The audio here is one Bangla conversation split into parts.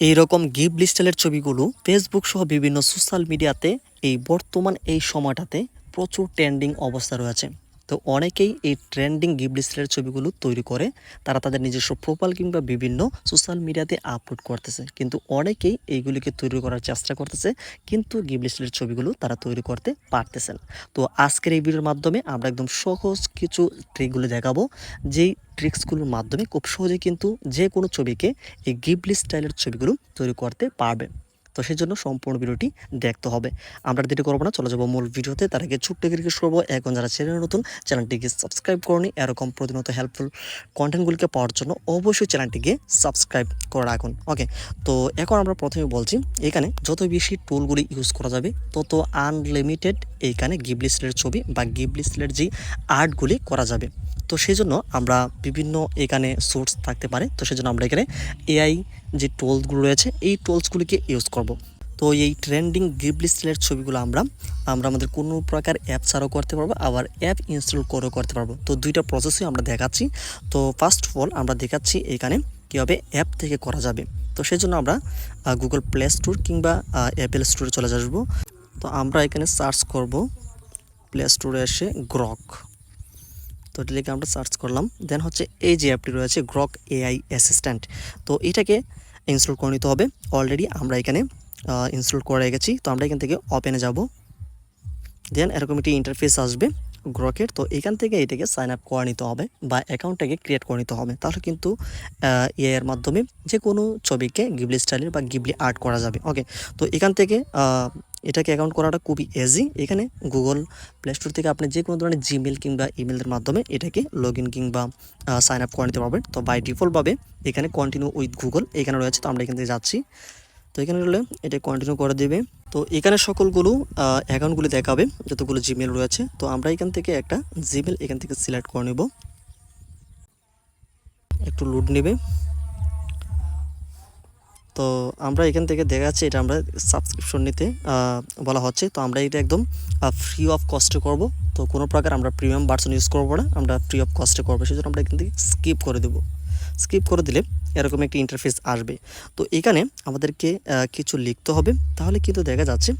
এইরকম গিবলি স্টাইলের ছবিগুলো ফেসবুক সহ বিভিন্ন সোশ্যাল মিডিয়াতে এই বর্তমান এই সময়টাতে প্রচুর ট্রেন্ডিং অবস্থা রয়েছে। তো অনেকেই এই ট্রেন্ডিং গিবলি স্টাইলের ছবিগুলো তৈরি করে তারা তাদের নিজস্ব প্রোফাইল কিংবা বিভিন্ন সোশ্যাল মিডিয়াতে আপলোড করতেছে, কিন্তু অনেকেই এইগুলিকে তৈরি করার চেষ্টা করতেছে, কিন্তু গিবলি স্টাইলের ছবিগুলো তারা তৈরি করতে পারতেছেন। তো আজকের এই ভিডিওর মাধ্যমে আমরা একদম সহজ কিছু ট্রিকগুলো দেখাবো, যেই ট্রিক্সগুলোর মাধ্যমে খুব সহজে কিন্তু যে কোনো ছবিকে এই গিবলি স্টাইলের ছবিগুলো তৈরি করতে পারবে। তো সেই জন্য সম্পূর্ণ ভিডিওটি দেখতে হবে। আমরা দেরি করবো না, চলে যাবো মূল ভিডিওতে। তার আগে ছোট্ট করে রিকোয়েস্ট করবো, এখন যারা চ্যানেল নতুন, চ্যানেলটিকে সাবস্ক্রাইব করনি, এরকম প্রতিনিয়ত হেল্পফুল কন্টেন্টগুলিকে পাওয়ার জন্য অবশ্যই চ্যানেলটিকে সাবস্ক্রাইব করে রাখুন। ওকে, তো এখন আমরা প্রথমে বলছি, এখানে যত বেশি টুলগুলি ইউজ করা যাবে তত আনলিমিটেড এইখানে গিবলি স্টাইলের ছবি বা গিবলি স্টাইলের যে আর্টগুলি করা যাবে। তো সেই জন্য আমরা বিভিন্ন এখানে সোর্স থাকতে পারে, তো সেই জন্য আমরা এখানে এআই যে টুলসগুলো রয়েছে এই টুলসগুলিকে ইউজ করব। তো এই ট্রেন্ডিং গিবলি স্টাইলের ছবিগুলো আমরা আমাদের কোনো প্রকার অ্যাপ ছাড়াও করতে পারবো, আবার অ্যাপ ইনস্টল করেও করতে পারবো। তো দুইটা প্রসেসই আমরা দেখাচ্ছি। তো ফার্স্ট অফ অল আমরা দেখাচ্ছি এখানে কীভাবে অ্যাপ থেকে করা যাবে। তো সেই জন্য আমরা গুগল প্লে স্টোর কিংবা অ্যাপেল স্টোরে চলে আসবো। তো আমরা এখানে সার্চ করব, প্লে স্টোরে এসে গ্রক, তো এটা লিখে আমরা সার্চ করলাম। দেন হচ্ছে এই যে অ্যাপটি রয়েছে গ্রক এআই অ্যাসিস্ট্যান্ট, তো এটাকে ইনস্টল করে নিতে হবে। অলরেডি আমরা এখানে ইনস্টল করে রেখেছি। তো আমরা এখান থেকে ওপেনে যাব। দেন এরকম একটি ইন্টারফেস আসবে গ্রকের। তো এখান থেকে এটাকে সাইন আপ করে নিতে হবে বা অ্যাকাউন্টটাকে ক্রিয়েট করে নিতে হবে, তাহলে কিন্তু এআই এর মাধ্যমে যে কোনো ছবিকে গিবলি স্টাইলের বা গিবলি আর্ট করা যাবে। ওকে, তো এখান থেকে এটাকে অ্যাকাউন্ট করাটা খুবই ইজি। এখানে গুগল প্লে স্টোর থেকে আপনি যে কোনো ধরনের জিমেল কিংবা ইমেলের মাধ্যমে এটাকে লগ ইন কিংবা সাইন আপ করে নিতে পারবেন। তো বাই ডিফল্টভাবে এখানে কন্টিনিউ উইথ গুগল এখানে রয়েছে, তো আমরা এখান থেকে যাচ্ছি। তো এখানে হলে এটা কন্টিনিউ করে দেবে। তো এখানে সকলগুলো অ্যাকাউন্টগুলি দেখাবে যতগুলো জিমেল রয়েছে। তো আমরা এখান থেকে একটা জিমেল এখান থেকে সিলেক্ট করে নেব, একটু লোড নেবে। তো আমরা এখান থেকে দেখা যাচ্ছে এটা আমরা সাবস্ক্রিপশন নিতে বলা হচ্ছে। তো আমরা এটা একদম ফ্রি অফ কস্টে করব। তো কোনো প্রকার আমরা প্রিমিয়াম ভার্সন ইউজ করবো না, আমরা ফ্রি অফ কস্টে করবো। সেজন্য আমরা এখান থেকে স্কিপ করে দেবো। স্কিপ করে দিলে এরকম একটি ইন্টারফেস আসবে। তো এখানে আমাদেরকে কিছু লিখতে হবে, তাহলে কিন্তু দেখা যাচ্ছে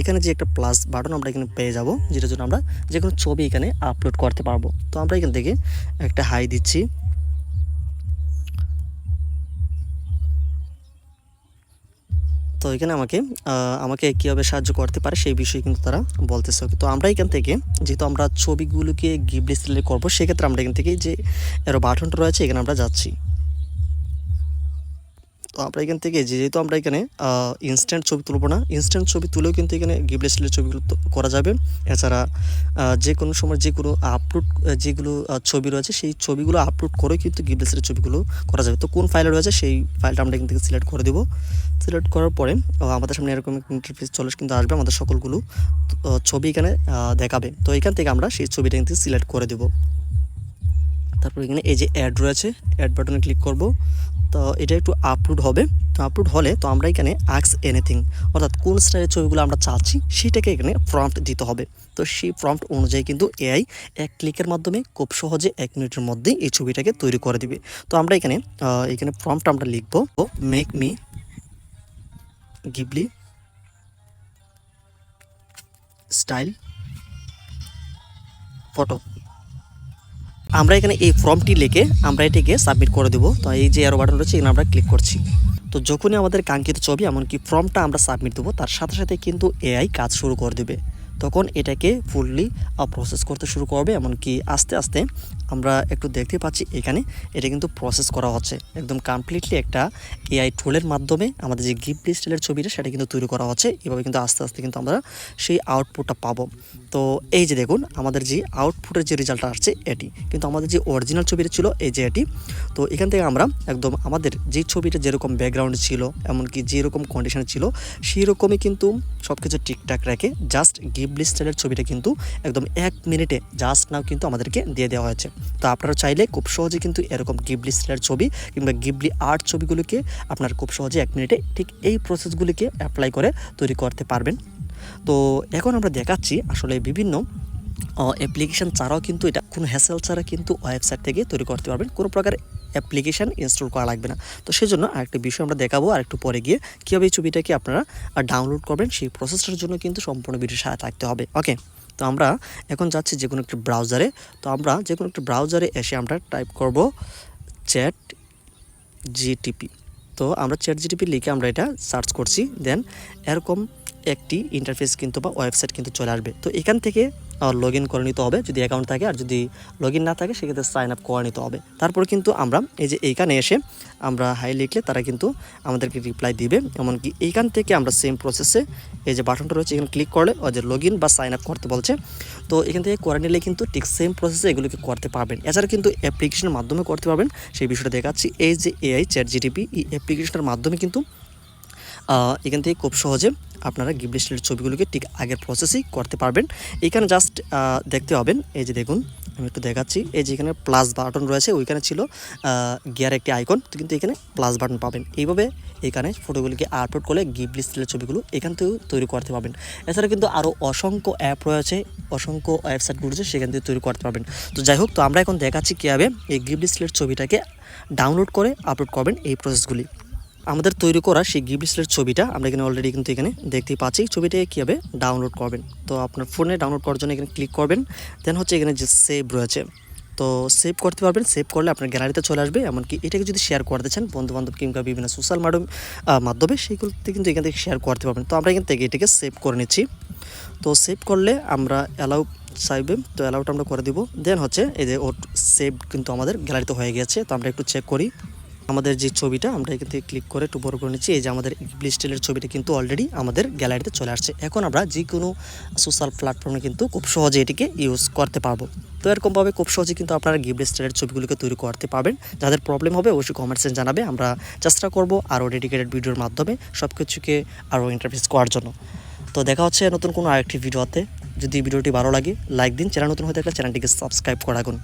এখানে যে একটা প্লাস বাটন আমরা এখানে পেয়ে যাব, যেটার জন্য আমরা যে কোনো ছবি এখানে আপলোড করতে পারবো। তো আমরা এখান থেকে একটা হাই দিচ্ছি। তো এখানে আমাকে কীভাবে সাহায্য করতে পারে সেই বিষয়ে কিন্তু তারা বলতেছে। তো আমরা এখান থেকে যেহেতু আমরা ছবিগুলোকে গিবলি স্টাইলে করবো, সেক্ষেত্রে আমরা এখান থেকে যে এর বাটনটা রয়েছে এখানে আমরা যাচ্ছি। তো আমরা এখান থেকে যেহেতু আমরা এখানে ইনস্ট্যান্ট ছবি তুলব না, ইনস্ট্যান্ট ছবি তুলেও কিন্তু এখানে গিবলি স্টাইলের ছবিগুলো করা যাবে। এছাড়া যে কোনো সময় যে কোনো আপলোড যেগুলো ছবি রয়েছে সেই ছবিগুলো আপলোড করে কিন্তু গিবলি স্টাইলের ছবিগুলো করা যাবে। তো কোন ফাইলে রয়েছে সেই ফাইলটা আমরা এখান থেকে সিলেক্ট করে দেবো। সিলেক্ট করার পরে আমাদের সামনে এরকম ইন্টারফেস চলে কিন্তু আসবে, আমাদের সকলগুলো ছবি এখানে দেখাবে। তো এখান থেকে আমরা সেই ছবিটা কিন্তু সিলেক্ট করে দেবো। তারপর এখানে এই যে অ্যাড রয়েছে, অ্যাড বাটনে ক্লিক করব। তো এটা একটু আপলোড হবে। তো আপলোড হলে তো আমরা এখানে আস্ক এনিথিং, অর্থাৎ কোন স্টাইলের ছবিগুলো আমরা চাচ্ছি সেটাকে এখানে প্রম্পট দিতে হবে। তো সেই প্রম্পট অনুযায়ী কিন্তু এআই এক ক্লিকের মাধ্যমে খুব সহজে 1 মিনিটের মধ্যেই এই ছবিটাকে তৈরি করে দিবে। তো আমরা এখানে প্রম্পট আমরা লিখব, make me Ghibli style photo. আমরা এখানে এই ফর্মটি লিখে আমরা এটাকে সাবমিট করে দেবো। তো এই যে অ্যারো বাটন রয়েছে এখানে আমরা ক্লিক করছি। তো যখনই আমাদের কাঙ্ক্ষিত ছবি এমনকি ফর্মটা আমরা সাবমিট দেবো, তার সাথে সাথে কিন্তু এআই কাজ শুরু করে দেবে। তখন এটাকে ফুললি প্রসেস করতে শুরু করবে। এমনকি আস্তে আস্তে আমরা একটু দেখতে পাচ্ছি এখানে এটা কিন্তু প্রসেস করা হচ্ছে একদম কমপ্লিটলি একটা এআই টুলের মাধ্যমে। আমাদের যে গিবলি স্টাইলের ছবিটা সেটা কিন্তু তৈরি করা হচ্ছে। এভাবে কিন্তু আস্তে আস্তে কিন্তু আমরা সেই আউটপুটটা পাবো। তো এই যে দেখুন আমাদের যে আউটপুটের যে রেজাল্টটা আসছে এটি কিন্তু আমাদের যে অরিজিনাল ছবিটা ছিল এই যে এটি। তো এখান থেকে আমরা একদম আমাদের যে ছবিটা যেরকম ব্যাকগ্রাউন্ড ছিল এমনকি যেরকম কন্ডিশন ছিল সেই রকমই কিন্তু সব কিছু ঠিকঠাক রেখে জাস্ট গিবলি স্টাইলের ছবিটা কিন্তু একদম 1 মিনিটে জাস্ট নাও কিন্তু আমাদেরকে দিয়ে দেওয়া হয়েছে। তো আপনারা চাইলে খুব সহজে কিন্তু এরকম গিবলি স্টাইলের ছবি কিংবা গিবলি আর্ট ছবিগুলোকে আপনারা খুব সহজে 1 মিনিটে ঠিক এই প্রসেসগুলিকে অ্যাপ্লাই করে তৈরি করতে পারবেন। তো এখন আমরা দেখাচ্ছি আসলে বিভিন্ন অ্যাপ্লিকেশান ছাড়াও কিন্তু এটা কোনো হ্যাসেল ছাড়া কিন্তু ওয়েবসাইট থেকে তৈরি করতে পারবেন। কোনো প্রকার অ্যাপ্লিকেশান ইনস্টল করা লাগবে না। তো সেজন্য আরেকটা বিষয় আমরা দেখাবো আরেকটু পরে গিয়ে কীভাবে এই ছবিটাকে আপনারা ডাউনলোড করবেন, সেই প্রসেসটার জন্য কিন্তু সম্পূর্ণ ভিডিওর সাথে থাকতে হবে। ওকে, তো আমরা এখন যাচ্ছি যে কোনো একটা ব্রাউজারে। তো আমরা যে কোনো একটা ব্রাউজারে এসে আমরা টাইপ করব চ্যাট জিটিপি। তো আমরা চ্যাট জিটিপি লিখে আমরা এটা সার্চ করছি, দেন এরকম একটি ইন্টারফেস কিন্তু বা ওয়েবসাইট কিন্তু চলে আসবে। তো এখান থেকে লগ ইন করে নিতে হবে যদি অ্যাকাউন্ট থাকে, আর যদি লগ ইন না থাকে সেক্ষেত্রে সাইন আপ করে নিতে হবে। তারপরে কিন্তু আমরা এই যে এইখানে এসে আমরা হাই লিখলে তারা কিন্তু আমাদেরকে রিপ্লাই দিবে। এমনকি এইখান থেকে আমরা সেম প্রসেসে এই যে বাটনটা রয়েছে এখানে ক্লিক করলে ওই যে লগ ইন বা সাইন আপ করতে বলছে, তো এখান থেকে করে নিলে কিন্তু ঠিক সেম প্রসেসে এগুলোকে করতে পারবেন। এছাড়া কিন্তু অ্যাপ্লিকেশনের মাধ্যমে করতে পারবেন, সেই বিষয়টা দেখাচ্ছি। এই যে এআই চ্যাট জিটিপি, এই অ্যাপ্লিকেশনের মাধ্যমে কিন্তু এখান থেকে খুব সহজে আপনারা গিফট লিস্টের ছবিগুলোকে ঠিক আগের প্রসেসেই করতে পারবেন। এখানে জাস্ট দেখতে হবেন, এই যে দেখুন আমি একটু দেখাচ্ছি, এই যে এখানে প্লাস বাটন রয়েছে, ওইখানে ছিল গিয়ার একটি আইকন, কিন্তু এখানে প্লাস বাটন পাবেন। এইভাবে এখানে ফটোগুলিকে আপলোড করলে গিফট লিস্টের ছবিগুলো এখান থেকেও তৈরি করতে পারবেন। এছাড়া কিন্তু আরও অসংখ্য অ্যাপ রয়েছে, অসংখ্য ওয়েবসাইটগুলো রয়েছে, সেখান থেকে তৈরি করতে পারবেন। তো যাই হোক, তো আমরা এখন দেখাচ্ছি কীভাবে এই গিফট লিস্টের ছবিটাকে ডাউনলোড করে আপলোড করবেন এই প্রসেসগুলি। আমাদের তৈরি করা সেই গিফট লিস্টের ছবিটা আমরা এখানে অলরেডি কিন্তু এখানে দেখতেই পাচ্ছি। ছবিটাকে কীভাবে ডাউনলোড করবেন, তো আপনার ফোনে ডাউনলোড করার জন্য এখানে ক্লিক করবেন, দেন হচ্ছে এখানে যে সেভ রয়েছে, তো সেভ করতে পারবেন। সেভ করলে আপনার গ্যালারিতে চলে আসবে। এমনকি এটাকে যদি শেয়ার করতে চান বন্ধুবান্ধব কিংবা বিভিন্ন সোশ্যাল মাধ্যমে, সেইগুলোতে কিন্তু এখান থেকে শেয়ার করতে পারবেন। তো আমরা এখান থেকে এটাকে সেভ করে নিচ্ছি। তো সেভ করলে আমরা অ্যালাউ চাইবে, তো অ্যালাউটা আমরা করে দিব। দেন হচ্ছে এই যে ওর সেভ কিন্তু আমাদের গ্যালারিতে হয়ে গেছে। তো আমরা একটু চেক করি আমাদের যে ছবিটা, আমরা এখান থেকে ক্লিক করে একটু বড় করে নিচ্ছি। এই যে আমাদের গিফট লিস্টের ছবিটা কিন্তু অলরেডি আমাদের গ্যালারিতে চলে আসছে। এখন আমরা যে কোনো সোশ্যাল প্ল্যাটফর্মে কিন্তু খুব সহজে এটিকে ইউজ করতে পারবো। তো এরকমভাবে খুব সহজে কিন্তু আপনারা গিফট লিস্টের ছবিগুলোকে তৈরি করতে পারবেন। যাদের প্রবলেম হবে অবশ্যই কমেন্টসে জানাবে, আমরা চেষ্টা করব আরও ডেডিকেটেড ভিডিওর মাধ্যমে সব কিছুকে আরও ইন্টারফেস করার জন্য। তো দেখা হচ্ছে নতুন কোনো আরেকটি ভিডিওতে। যদি ভিডিওটি ভালো লাগে লাইক দিন, চ্যানেল নতুন হয়ে থাকলে চ্যানেলটিকে সাবস্ক্রাইব করে রাখুন।